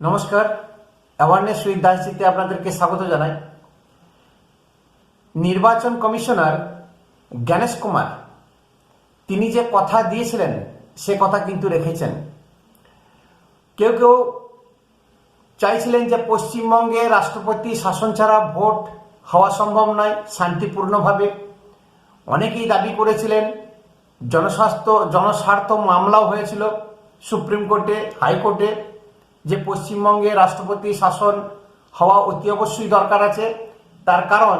নমস্কার, awareness with দাসজিতে আপনাদেরকে স্বাগত জানাই। নির্বাচন কমিশনার জ্ঞানেশ কুমার তিনি যে কথা দিয়েছিলেন সে কথা কিন্তু রেখেছেন। কেউ কেউ চাইছিলেন যে পশ্চিমবঙ্গে রাষ্ট্রপতি শাসন ছাড়া ভোট হওয়া সম্ভব নয় শান্তিপূর্ণভাবে। অনেকেই দাবি করেছিলেন, জনস্বার্থ মামলাও হয়েছিল সুপ্রিম কোর্টে, হাইকোর্টে, যে পশ্চিমবঙ্গে রাষ্ট্রপতি শাসন হওয়া অতি অবশ্যই দরকার আছে। তার কারণ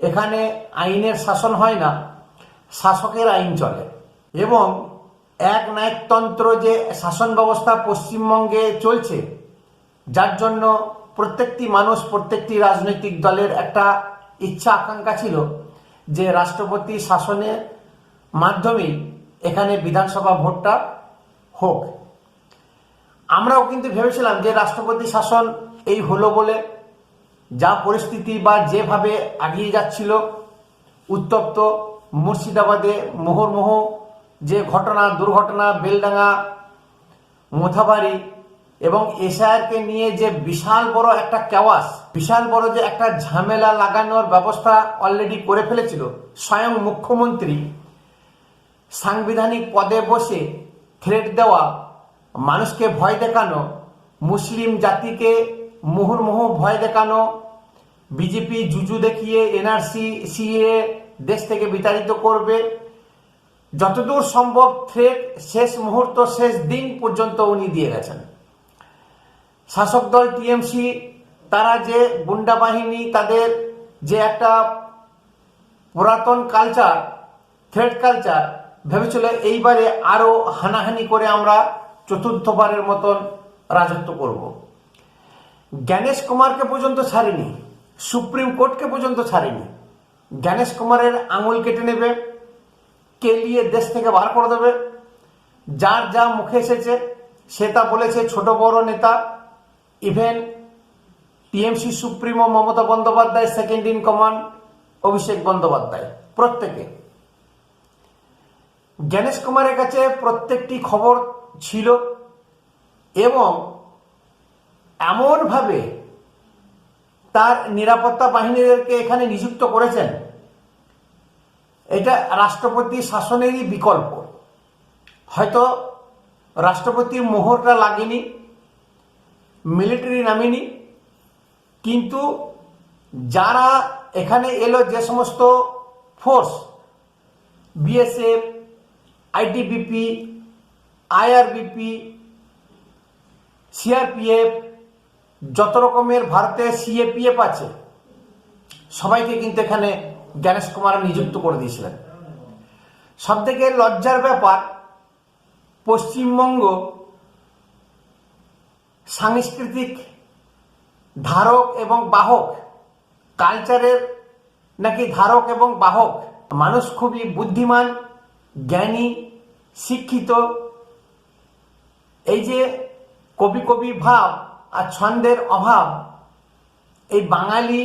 এখানে আইনের শাসন হয় না, শাসকের আইন চলে। এবং এক নায়কতন্ত্র যে শাসন ব্যবস্থা পশ্চিমবঙ্গে চলছে, যার জন্য প্রত্যেকটি মানুষ, প্রত্যেকটি রাজনৈতিক দলের একটা ইচ্ছা আকাঙ্ক্ষা ছিল যে রাষ্ট্রপতি শাসনের মাধ্যমেই এখানে বিধানসভা ভোটটা হোক। আমরাও কিন্তু ভেবেছিলাম যে রাষ্ট্রপতি শাসন এই হলো বলে, যা পরিস্থিতি বা যেভাবে এগিয়ে যাচ্ছিল, উত্তপ্ত মুর্শিদাবাদে মুহুর্মুহ যে দুর্ঘটনা, বেলডাঙ্গা, মোথাবাড়ি এবং এসআইআরকে নিয়ে যে বিশাল বড় একটা কেওয়াস, বিশাল বড় যে একটা ঝামেলা লাগানোর ব্যবস্থা অলরেডি করে ফেলেছিল স্বয়ং মুখ্যমন্ত্রী, সাংবিধানিক পদে বসে থ্রেট দেওয়া, মানুষকে ভয় দেখানো, মুসলিম জাতিকে মুহুর্মুহু ভয় দেখানো, বিজেপি জুজু দেখিয়ে এনআরসি সিএ দেশ থেকে বিতাড়িত করবে, যতদূর সম্ভব থ্রেট শেষ মুহূর্ত, শেষ দিন পর্যন্ত উনি দিয়ে গেছেন। শাসক দল টিএমসি তারা যে গুন্ডা বাহিনী, তাদের যে একটা পুরাতন কালচার, থ্রেড কালচার, ভেবেছিল এইবারে আরো হানাহানি করে আমরা চতুর্থবারের মতন রাজত্ব করব। জ্ঞানেশ কুমারকে পর্যন্ত ছাড়েনি, সুপ্রিম কোর্টকে পর্যন্ত ছাড়েনি। জ্ঞানেশ কুমারের আঙুল কেটে নেবে, কেলিয়ে দেশ থেকে বার করে দেবে। যার যা মুখে এসেছে সে তা বলেছে ছোট বড় নেতা, even TMC supremo Mamata Bandyopadhyay, second in command Abhishek Bandyopadhyay, প্রত্যেকে জ্ঞানেশ কুমারের কাছে প্রত্যেকটি খবর ছিল এবং এমনভাবে তার নিরাপত্তা বাহিনীদেরকে এখানে নিযুক্ত করেছেন, এটা রাষ্ট্রপতি শাসনেরই বিকল্প। হয়তো রাষ্ট্রপতির মোহরটা লাগেনি, মিলিটারি নামেনি, কিন্তু যারা এখানে এলো, যে সমস্ত ফোর্স, বিএসএফ, আইটিবিপি, আইআরবিপি, সিআরপিএফ, যত রকমের ভারতে সিএপিএফ আছে, সবাইকে কিন্তু এখানে জ্ঞানেশ কুমার নিযুক্ত করে দিয়েছিলেন। সব থেকে লজ্জার ব্যাপার, পশ্চিমবঙ্গ সাংস্কৃতিক ধারক এবং বাহক, কালচারের নাকি ধারক এবং বাহক। মানুষ খুবই বুদ্ধিমান, জ্ঞানী, শিক্ষিত। এই যে কবি ভাব আর ছন্দের অভাব, এই বাঙালি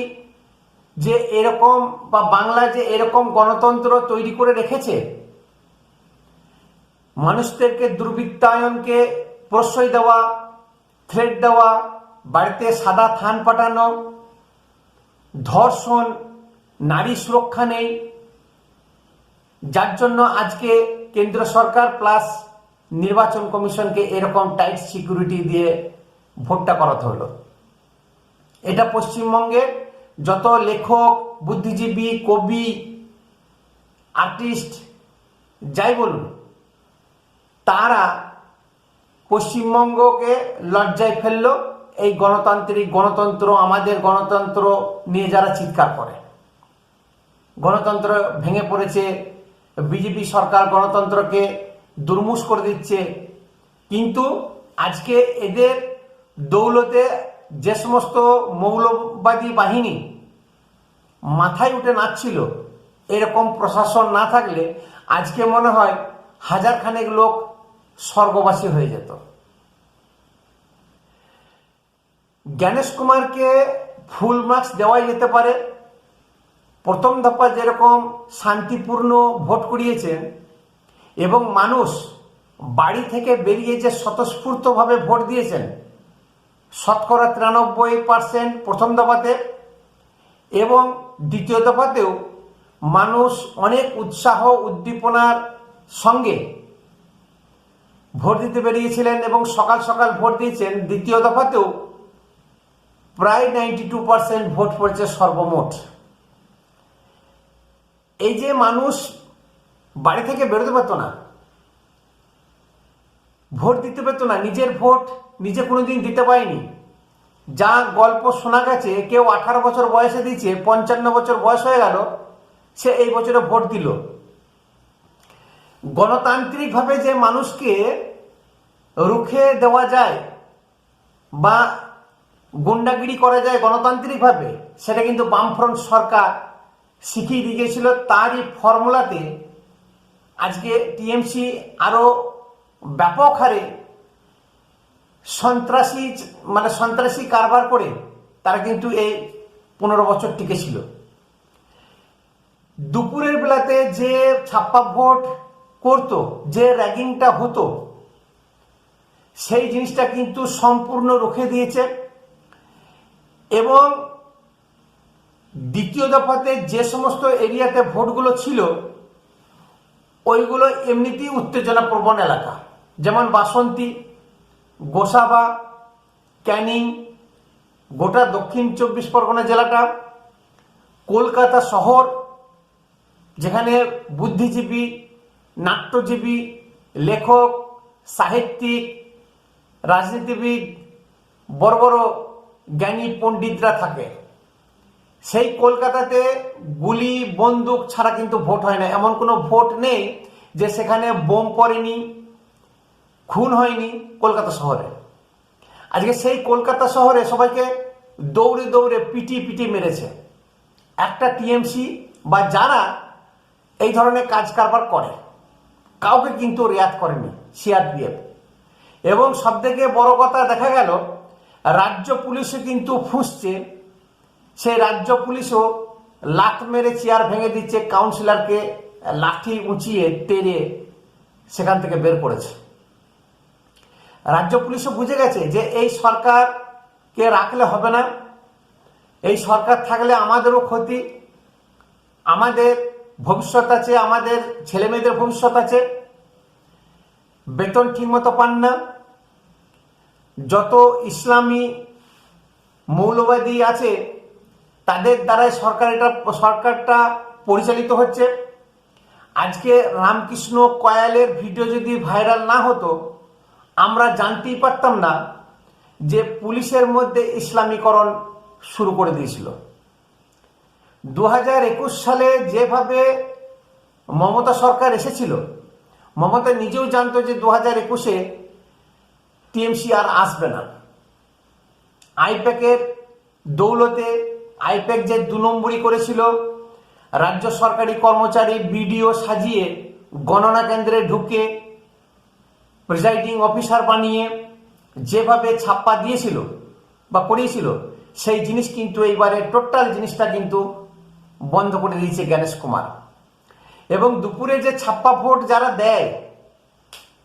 যে এরকম, বা বাংলা যে এরকম গণতন্ত্র তৈরি করে রেখেছে, মানুষদেরকে দুর্বৃত্তায়নকে প্রশ্রয় দেওয়া, থ্রেট দেওয়া, বাড়িতে সাদা থান পাঠানো, ধর্ষণ, নারী সুরক্ষা নেই, যার জন্য আজকে কেন্দ্র সরকার প্লাস নির্বাচন কমিশনকে এরকম টাইট সিকিউরিটি দিয়ে ভোটটা করাতে হলো। এটা পশ্চিমবঙ্গের যত লেখক, বুদ্ধিজীবী, কবি, আর্টিস্ট যাই বলুন, তারা পশ্চিমবঙ্গকে লজ্জায় ফেললো। এই গণতন্ত্র, আমাদের গণতন্ত্র নিয়ে যারা চিৎকার করে, গণতন্ত্র ভেঙে পড়েছে, বিজেপি সরকার গণতন্ত্রকে দুর্মুষ করে দিচ্ছে, কিন্তু আজকে এদের দৌলতে যে সমস্ত মৌলবাদী বাহিনী মাথায় উঠে নাচছিল, এরকম প্রশাসন না থাকলে আজকে মনে হয় হাজার খানেক লোক স্বর্গবাসী হয়ে যেত। জ্ঞানেশ কুমারকে ফুল মার্কস দেওয়াই যেতে পারে। প্রথম দফা যেরকম শান্তিপূর্ণ ভোট করিয়েছেন এবং মানুষ বাড়ি থেকে বেরিয়ে যে স্বতঃস্ফূর্তভাবে ভোট দিয়েছেন, শতকরা 93% প্রথম দফাতে, এবং দ্বিতীয় দফাতেও মানুষ অনেক উৎসাহ উদ্দীপনার সঙ্গে ভোট দিতে বেরিয়েছিলেন এবং সকাল সকাল ভোট দিয়েছেন। দ্বিতীয় দফাতেও প্রায় 92% ভোট পড়েছে সর্বমোট। এই যে মানুষ বাড়ি থেকে বেরোতে পারত না, ভোট দিতে পেত না, নিজের ভোট নিজে কোনোদিন দিতে পারেনি, যা গল্প শোনা গেছে কেউ 18 বছর বয়সে দিয়েছে, 55 বছর বয়স হয়ে গেল, সে এই বছরে ভোট দিল। গণতান্ত্রিকভাবে যে মানুষকে রুখে দেওয়া যায় বা গুন্ডাগিরি করা যায় গণতান্ত্রিকভাবে, সেটা কিন্তু বামফ্রন্ট সরকার শিখিয়ে দিয়ে গিয়েছিল। তারই ফর্মুলাতে আজকে টিএমসি আরো ব্যাপক হারে সন্ত্রাসী কারবার করে তারা কিন্তু এই 15 বছর টিকেছিল। দুপুরের বেলাতে যে ছাপ্পা ভোট করতো, যে র্যাগিংটা হতো, সেই জিনিসটা কিন্তু সম্পূর্ণ রুখে দিয়েছে। এবং দ্বিতীয় দফাতে যে সমস্ত এরিয়াতে ভোটগুলো ছিল, ওইগুলো এমনিতেই উত্তেজনা প্রবণ এলাকা, যেমন বাসন্তী, গোসাবা, ক্যানিং, গোটা দক্ষিণ 24 পরগনা জেলাটা, কলকাতা শহর, যেখানে বুদ্ধিজীবী, নাট্যজীবী, লেখক, সাহিত্যিক, রাজনীতিবিদ, বড় বড় জ্ঞানী পণ্ডিতরা থাকে, সেই কলকাতাতে গুলি বন্দুক ছাড়া কিন্তু ভোট হয় না। এমন কোনো ভোট নেই যে সেখানে বোম পড়েনি, খুন হয়নি কলকাতা শহরে। আজকে সেই কলকাতা শহরে সবাইকে দৌড়ে দৌড়ে পিটিয়ে মেরেছে একটা টিএমসি বা যারা এই ধরনের কাজ কারবার করে, কাউকে কিন্তু রেয়াত করেনি সিআরপিএফ। এবং সবথেকে বড় কথা দেখা গেল, রাজ্য পুলিশও কিন্তু ফুঁসছে। সেই রাজ্য পুলিশও লাথ মেরে চেয়ার ভেঙে দিচ্ছে, কাউন্সিলরকে লাঠি উঁচিয়ে টেনে সেখান থেকে বের করেছে। রাজ্য পুলিশও বুঝে গেছে যে এই সরকারকে রাখলে হবে না, এই সরকার থাকলে আমাদেরও ক্ষতি, আমাদের ভবিষ্যৎ আছে, আমাদের ছেলে মেয়েদের ভবিষ্যৎ আছে। বেতন ঠিকমতো পান না, যত ইসলামী মৌলবাদী আছে তাদের দ্বারাই সরকারটা পরিচালিত হচ্ছে। আজকে রামকৃষ্ণ কয়ালের ভিডিও যদি ভাইরাল না হতো, আমরা জানতেই পারতাম না যে পুলিশের মধ্যে ইসলামীকরণ শুরু করে দিয়েছিল। 2021 সালে যেভাবে মমতা সরকার এসেছিল, মমতা নিজেও জানতো যে 2021-এ টিএমসি আর আসবে না। আইপ্যাকের দৌলতে আইপ্যাক যে 2 নম্বরই করেছিল, রাজ্য সরকারি কর্মচারী বিডিও সাজিয়ে গণনা কেন্দ্রে ঢুকে প্রিজাইডিং অফিসার বানিয়ে যেভাবে ছাপ্পা দিয়েছিল বা করিয়েছিল, সেই জিনিস কিন্তু এইবারে টোটাল জিনিসটা কিন্তু বন্ধ করে দিয়েছে গণেশ কুমার। এবং দুপুরে যে ছাপ্পা ভোট যারা দেয়,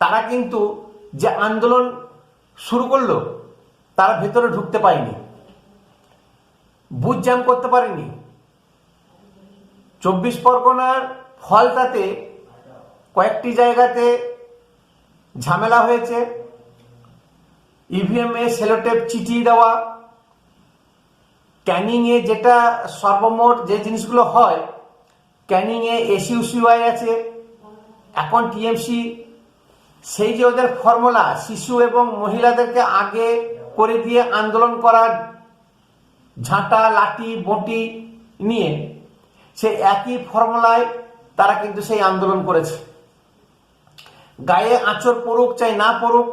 তারা কিন্তু যে আন্দোলন শুরু করলো, তারা ভেতরে ঢুকতে পারেনি, বুথ জ্যাম করতে পারেনি। 24 পরগনার ফলতাতে কয়েকটি জায়গাতে ঝামেলা হয়েছে, ইভিএম এ সেলোটেপ চিটিয়ে দেওয়া, ক্যানিং এ যেটা সর্বমোট যে জিনিসগুলো হয়, ক্যানিং এ এসইউসিওয়াই আছে। এখন টিএমসি সেই যে ওদের ফর্মুলা, শিশু এবং মহিলাদেরকে আগে করে দিয়ে আন্দোলন করার, ঝাঁটা লাঠি বটি নিয়ে, সেই একই ফর্মুলায় তারা কিন্তু সেই আন্দোলন করেছে। গায়ে আঁচড় পড়ুক চাই না পড়ুক,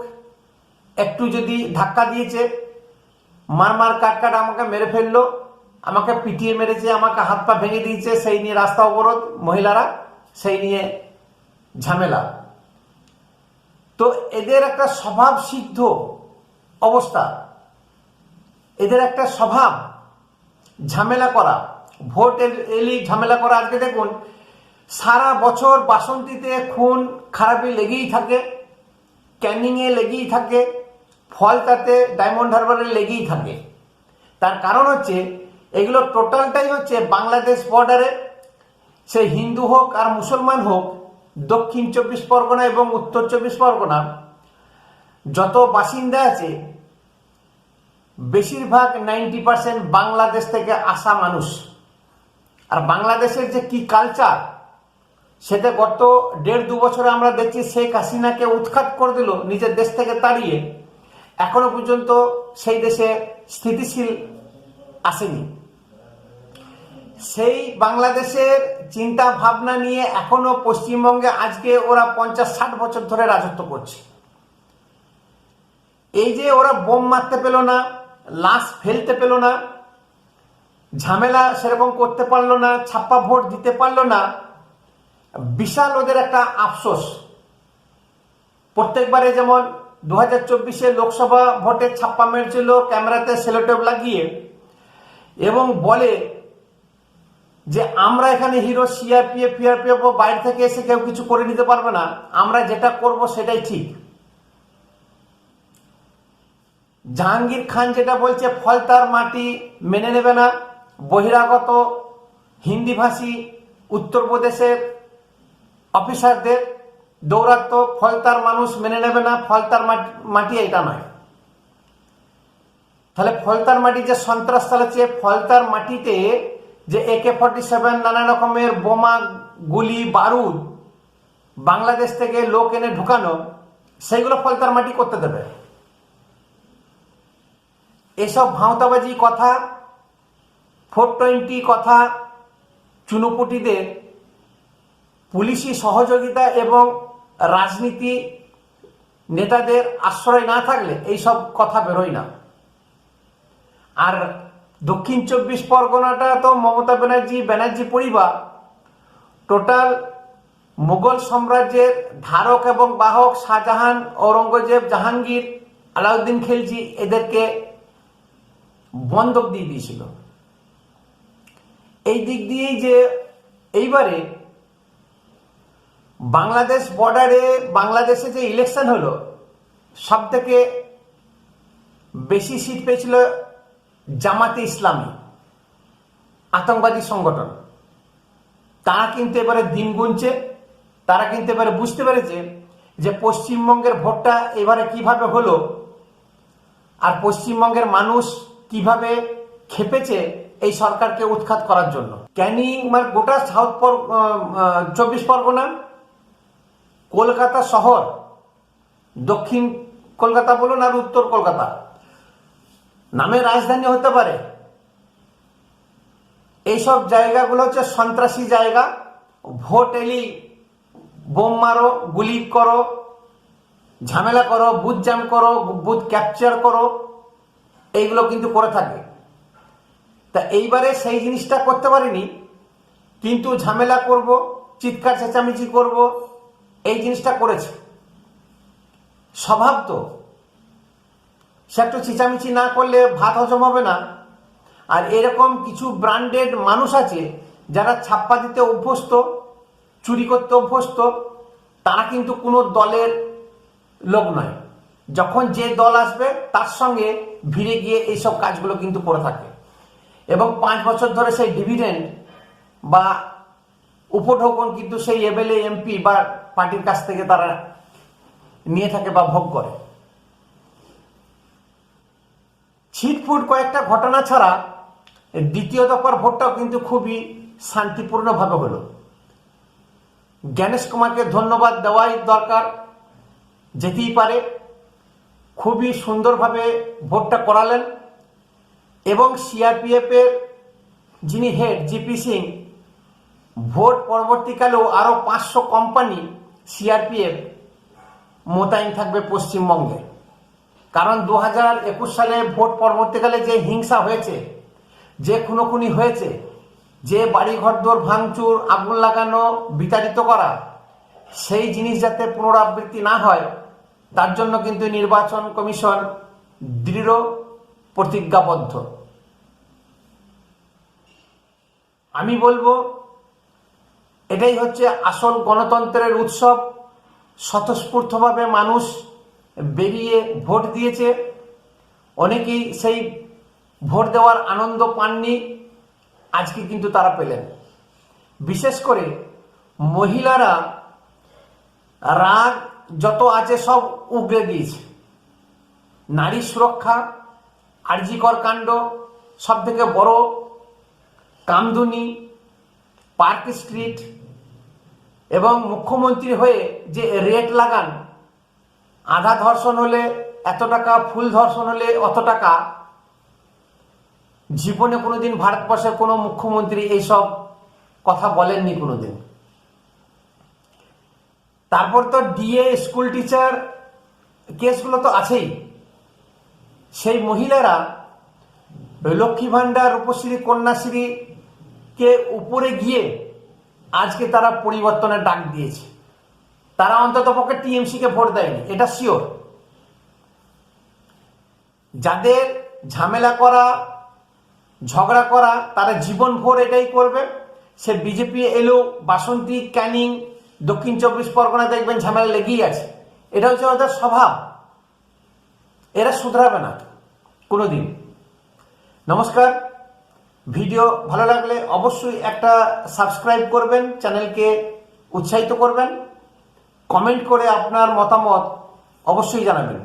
একটু যদি ধাক্কা দিয়েছে, মার কাট আমাকে মেরে ফেললো, আমাকে পিটিয়ে মেরেছে, আমাকে হাত পা ভেঙে দিয়েছে, সেই নিয়ে রাস্তা অবরোধ মহিলারা, সেই নিয়ে ঝামেলা। তো এদের একটা স্বভাব সিদ্ধ অবস্থা, এদের একটা স্বভাব ঝামেলা করা, ভোট এলি ঝামেলা করা। আজকে দেখুন, সারা বছর বাসন্তীতে খুন খারাপি লেগেই থাকে, ক্যানিংয়ে লেগেই থাকে, ফল তাতে ডায়মন্ড হারবারে লেগেই থাকে। তার কারণ হচ্ছে এগুলো টোটালটাই হচ্ছে বাংলাদেশ বর্ডারে, সে হিন্দু হোক আর মুসলমান হোক, দক্ষিণ 24 পরগনা এবং উত্তর 24 পরগনা যত বাসিন্দা আছে বেশিরভাগ 90% বাংলাদেশ থেকে আসা মানুষ। আর বাংলাদেশের যে কি কালচার, সেটা গত 1.5-2 বছরে আমরা দেখছি শেখ হাসিনাকে উৎখাত করে দিল নিজের দেশ থেকে তাড়িয়ে, এখনো পর্যন্ত সেই দেশে স্থিতিশীল আসেনি। সেই বাংলাদেশের চিন্তা ভাবনা নিয়ে এখনো পশ্চিমবঙ্গে আজকে ওরা 50-60 বছর ধরে রাজত্ব করছে। এই যে ওরা বোম মারতে পেল না, লাশ ফেলতে পেল না, ঝামেলা সেরকম করতে পারলো না, ছাপ্পা ভোট দিতে পারলো না, বিশাল ওদের একটা আফসোস। প্রত্যেকবারে যেমন 2024 লোকসভা ভোটে ছাপ্পা মেরেছিল ক্যামেরাতে সেলোটেপ লাগিয়ে, এবং বলে যে আমরা এখানে হিরো, সিআরপিএফ ফিআরপিএফ বাইরে থেকে এসে কেউ কিছু করে নিতে পারবে না, আমরা যেটা করব সেটাই ঠিক। জাহাঙ্গীর খান যেটা বলছে ফলতার মাটি মেনে নেবে না, বহিরাগত হিন্দিভাষী উত্তরপ্রদেশের অফিসারদের দৌরাত্ম, ফলতার মানুষ মেনে নেবে না, ফলতার মাটি এটা নয়। তাহলে ফলতার মাটি যে সন্ত্রাস চালাচ্ছে, ফলতার মাটিতে যে AK-47 নানা রকমের বোমা, গুলি, বারুদ বাংলাদেশ থেকে লোক এনে ঢুকানো, সেইগুলো ফলতার মাটি করতে দেবে? এসব ভাঁওতাবাজি কথা, 420 কথা, চুনোপুটিদের পুলিশি সহযোগিতা এবং রাজনীতি নেতাদের আশ্রয় না থাকলে এইসব কথা বেরোয় না। আর দক্ষিণ 24 পরগনাটা তো মমতা ব্যানার্জি পরিবার টোটাল মুঘল সাম্রাজ্যের ধারক এবং বাহক শাহজাহান, ঔরঙ্গজেব, জাহাঙ্গীর, আলাউদ্দিন খিলজি এদেরকে বন্ধক দিয়ে দিয়েছিল। এই দিক দিয়েই যে এইবারে বাংলাদেশ বর্ডারে বাংলাদেশে যে ইলেকশন হলো, সব থেকে বেশি সিট পেয়েছিল জামাতে ইসলামী, আতঙ্কবাদী সংগঠন। তারা কিন্তু এবারে দিন গুনছে, তারা কিন্তু এবারে বুঝতে পেরেছে যে পশ্চিমবঙ্গের ভোটটা এবারে কিভাবে হলো, আর পশ্চিমবঙ্গের মানুষ কিভাবে খেপেছে এই সরকারকে উৎখাত করার জন্য। ক্যানিং মানে গোটা সাউথ 24 পরগনা, কলকাতা শহর, দক্ষিণ কলকাতা বলুন আর উত্তর কলকাতা, নামে রাজধানী হতে পারে, এইসব জায়গাগুলো হচ্ছে সন্ত্রাসী জায়গা। ভোট এলি বোম মারো, গুলি করো, ঝামেলা করো, বুথ জ্যাম করো, বুথ ক্যাপচার করো, এইগুলো কিন্তু করে থাকে। তা এইবারে সেই জিনিসটা করতে পারিনি, কিন্তু ঝামেলা করব, চিৎকার চেঁচামেচি করব, এই জিনিসটা করেছে। স্বভাব তো, সে একটু চেঁচামেচি না করলে ভাত হজম হবে না। আর এরকম কিছু ব্র্যান্ডেড মানুষ আছে যারা ছাপ্পা দিতে অভ্যস্ত, চুরি করতে অভ্যস্ত, তারা কিন্তু কোনো দলের লোক নয়। যখন যে দল আসবে তার সঙ্গে ভিড়ে গিয়ে এইসব কাজগুলো কিন্তু করে থাকে, এবং 5 বছর ধরে সেই ডিভিডেন্ড বা উপঢৌকন কিন্তু সেই এমএলএ এমপি বা পার্টির কাছ থেকে তারা নিয়ে থাকে বা ভোগ করে। ছিটফুট কয়েকটা ঘটনা ছাড়া দ্বিতীয় দফার ভোটটাও কিন্তু খুবই শান্তিপূর্ণভাবে হলো। জ্ঞানেশ কুমারকে ধন্যবাদ দেওয়াই দরকার, যেতেই পারে, খুবই সুন্দরভাবে ভোটটা করালেন। এবং সিআরপিএফ এর যিনি হেড জিপি সিং, ভোট পরবর্তীকালেও আরো 500 কোম্পানি সিআরপিএফ মোতায়েন থাকবে পশ্চিমবঙ্গে। কারণ 2021 সালে ভোট পরবর্তীকালে যে হিংসা হয়েছে, যে খুনোখুনি হয়েছে, যে বাড়িঘরদোর ভাঙচুর, আগুন লাগানো, বিতাড়িত করা, সেই জিনিস যাতে পুনরাবৃত্তি না হয় তার জন্য কিন্তু নির্বাচন কমিশন দৃঢ় প্রতিজ্ঞাবদ্ধ। আমি বলবো এটাই হচ্ছে আসল গণতন্ত্রের উৎসব। স্বতঃস্ফূর্তভাবে মানুষ বেরিয়ে ভোট দিয়েছে, অনেকেই সেই ভোট দেওয়ার আনন্দ পাননি, আজকে কিন্তু তারা পেলেন। বিশেষ করে মহিলারা রাগ যত আছে সব উগড়ে দিয়েছে। নারী সুরক্ষা, আরজিকর কাণ্ড, সব থেকে বড় কামদুনি, পার্ক স্ট্রিট এবং মুখ্যমন্ত্রী হয়ে যে রেট লাগান, আধা ধর্ষণ হলে এত টাকা, ফুল ধর্ষণ হলে অত টাকা, জীবনে কোনোদিন ভারতবর্ষের কোনো মুখ্যমন্ত্রী এইসব কথা বলেননি কোনোদিন। তারপর তো ডিএ, স্কুল টিচার কেসগুলো তো আছেই। সেই মহিলারা লক্ষ্মী ভাণ্ডার, রূপশ্রী, কন্যাশ্রী কে উপরে গিয়ে আজকে তারা পরিবর্তনের ডাক দিয়েছে। তারা অন্তত পক্ষে টিএমসি কে ভোট দেয়নি, এটা শিওর। যাদের ঝামেলা করা, ঝগড়া করা, তারা জীবনভর এটাই করবে। সে বিজেপি এলো, বাসন্তী, ক্যানিং, দক্ষিণ 24 পরগনা দেখবেন ঝামেলা লেগেই আছে। এটা হচ্ছে ওদের স্বভাব, এরা শুধরাবে না কোনোদিন। নমস্কার, ভিডিও ভালো লাগলে অবশ্যই একটা সাবস্ক্রাইব করবেন, চ্যানেলকে উৎসাহিত করবেন, কমেন্ট করে আপনার মতামত অবশ্যই জানাবেন।